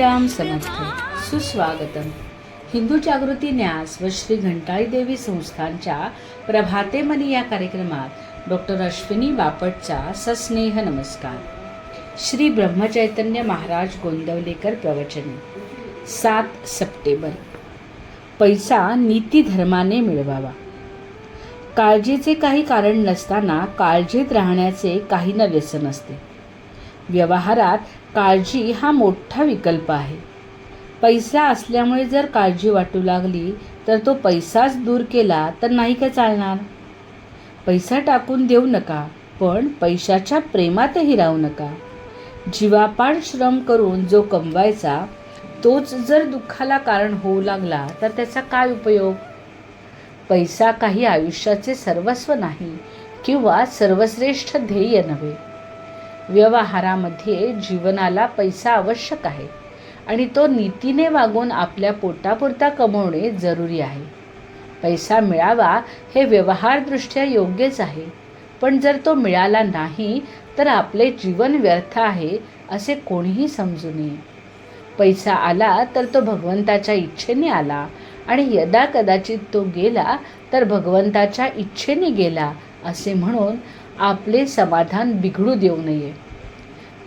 श्रीराम समर्थ. सुस्वागतम. हिंदू जागृती न्यास व श्री घंटाळी देवी संस्थानच्या प्रभाते मनी या कार्यक्रमात डॉक्टर अश्विनी बापटचा सस्नेह नमस्कार. श्री ब्रह्मचैतन्य महाराज गोंदवलेकर प्रवचन. 7 सप्टेंबर. पैसा नीती धर्माने मिळवावा. काळजीचे काही कारण नसताना काळजीत राहण्याचे काही न व्यसन असते. व्यवहारात काळजी हा मोठा विकल्प आहे. पैसा असल्यामुळे जर काळजी वाटू लागली तर तो पैसाच दूर केला तर नाही का चालणार. पैसा टाकून देऊ नका, पण पैशाच्या प्रेमातही राहू नका. जीवापाड श्रम करून जो कमवायचा तोच जर दुःखाला कारण होऊ लागला तर त्याचा काय उपयोग. पैसा काही आयुष्याचे सर्वस्व नाही किंवा सर्वश्रेष्ठ ध्येय नव्हे. व्यवहारामध्ये जीवनाला पैसा आवश्यक आहे आणि तो नीतीने वागून आपल्या पोटापुरता कमवणे जरुरी आहे. पैसा मिळावा हे व्यवहारदृष्ट्या योग्यच आहे, पण जर तो मिळाला नाही तर आपले जीवन व्यर्थ आहे असे कोणीही समजू नये. पैसा आला तर तो भगवंताच्या इच्छेने आला आणि यदा कदाचित तो गेला तर भगवंताच्या इच्छेने गेला असे म्हणून आपले समाधान बिघडू देऊ नये.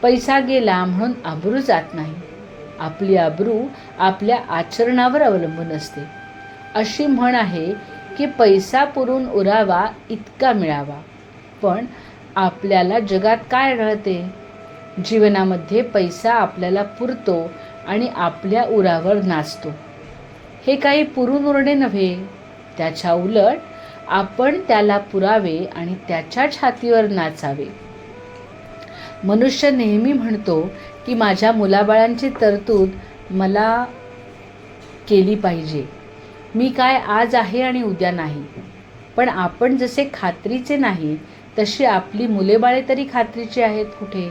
पैसा गेला म्हणून अब्रू जात नाही. आपली अब्रू आपल्या आचरणावर अवलंबून असते. अशी म्हण आहे की पैसा पुरून उरावा इतका मिळावा. पण आपल्याला जगात काय आढळते? जीवनामध्ये पैसा आपल्याला पुरतो आणि आपल्या उरावर नाचतो. हे काही पुरून उरणे नव्हे, त्याच्या उलट आपण त्याला पुरावे आणि त्याच्या छातीवर नाचावे. मनुष्य नेहमी म्हणतो की माझ्या मुलाबाळांची तरतूद मला केली पाहिजे. मी काय आज आहे आणि उद्या नाही. पण आपण जसे खात्रीचे नाही तशी आपली मुलेबाळे तरी खात्रीची आहेत कुठे?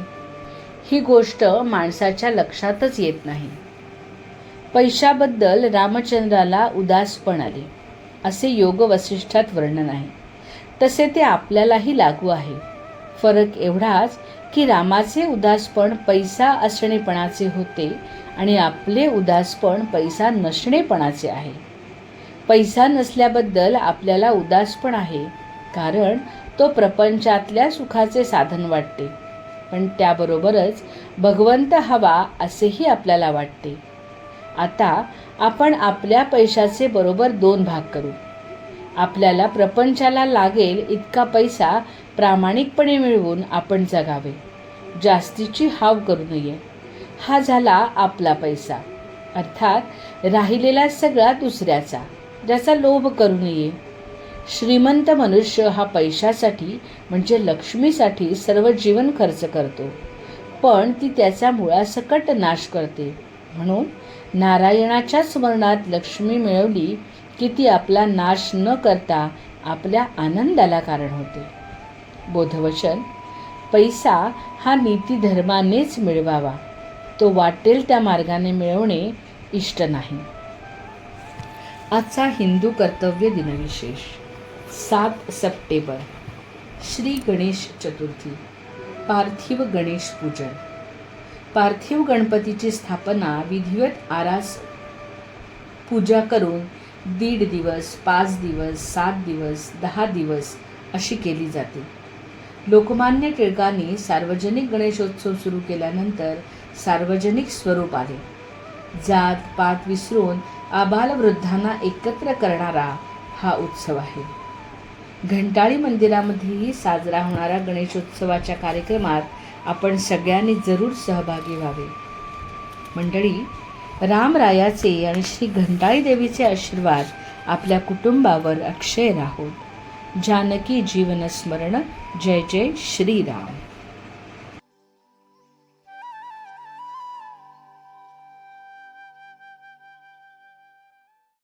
ही गोष्ट माणसाच्या लक्षातच येत नाही. पैशाबद्दल रामचंद्राला उदासपण आले असे योग वसिष्ठात वर्णन आहे. तसे ते आपल्यालाही लागू आहे. फरक एवढाच की रामाचे उदासपण पैसा असणेपणाचे होते आणि आपले उदासपण पैसा नसणेपणाचे आहे. पैसा नसल्याबद्दल आपल्याला उदासपण आहे, कारण तो प्रपंचातल्या सुखाचे साधन वाटते. पण त्याबरोबरच भगवंत हवा असेही आपल्याला वाटते. आता आपण आपल्या पैशाचे बरोबर 2 भाग करू. आपल्याला प्रपंचाला लागेल इतका पैसा प्रामाणिकपणे मिळवून आपण जगावे. जास्तीची हाव करू नये. हा झाला आपला पैसा, अर्थात राहिलेला सगळा दुसऱ्याचा, ज्याचा लोभ करू नये. श्रीमंत मनुष्य हा पैशासाठी म्हणजे लक्ष्मीसाठी सर्व जीवन खर्च करतो, पण ती त्याचा मुळासकट नाश करते. म्हणून नारायणाच्या स्मरणात लक्ष्मी मिळवली की ती आपला नाश न करता आपल्या आनंदाला कारण होते. बोधवचन. पैसा हा नीती धर्मानेच मिळवावा. तो वाटेल त्या मार्गाने मिळवणे इष्ट नाही. आजचा हिंदू कर्तव्य दिनविशेष. 7 सप्टेंबर. श्री गणेश चतुर्थी. पार्थिव गणेश पूजन. पार्थिव गणपतीची स्थापना विधिवत आरास पूजा करून 1.5 दिवस, 5 दिवस, 7 दिवस, 10 दिवस अशी केली जाते. लोकमान्य टिळकांनी सार्वजनिक गणेशोत्सव सुरू केल्यानंतर सार्वजनिक स्वरूप आले. जात पात विसरून आबालवृद्धांना एकत्र करणारा हा उत्सव आहे. घंटाळी मंदिरामध्येही साजरा होणाऱ्या गणेशोत्सवाच्या कार्यक्रमात आपण सगळ्यांनी जरूर सहभागी व्हावे. मंडळी, रामरायाचे आणि श्री घंटाळी देवीचे आशीर्वाद आपल्या कुटुंबावर अक्षय राहोत. जानकी जीवन स्मरण. जय जय श्रीराम.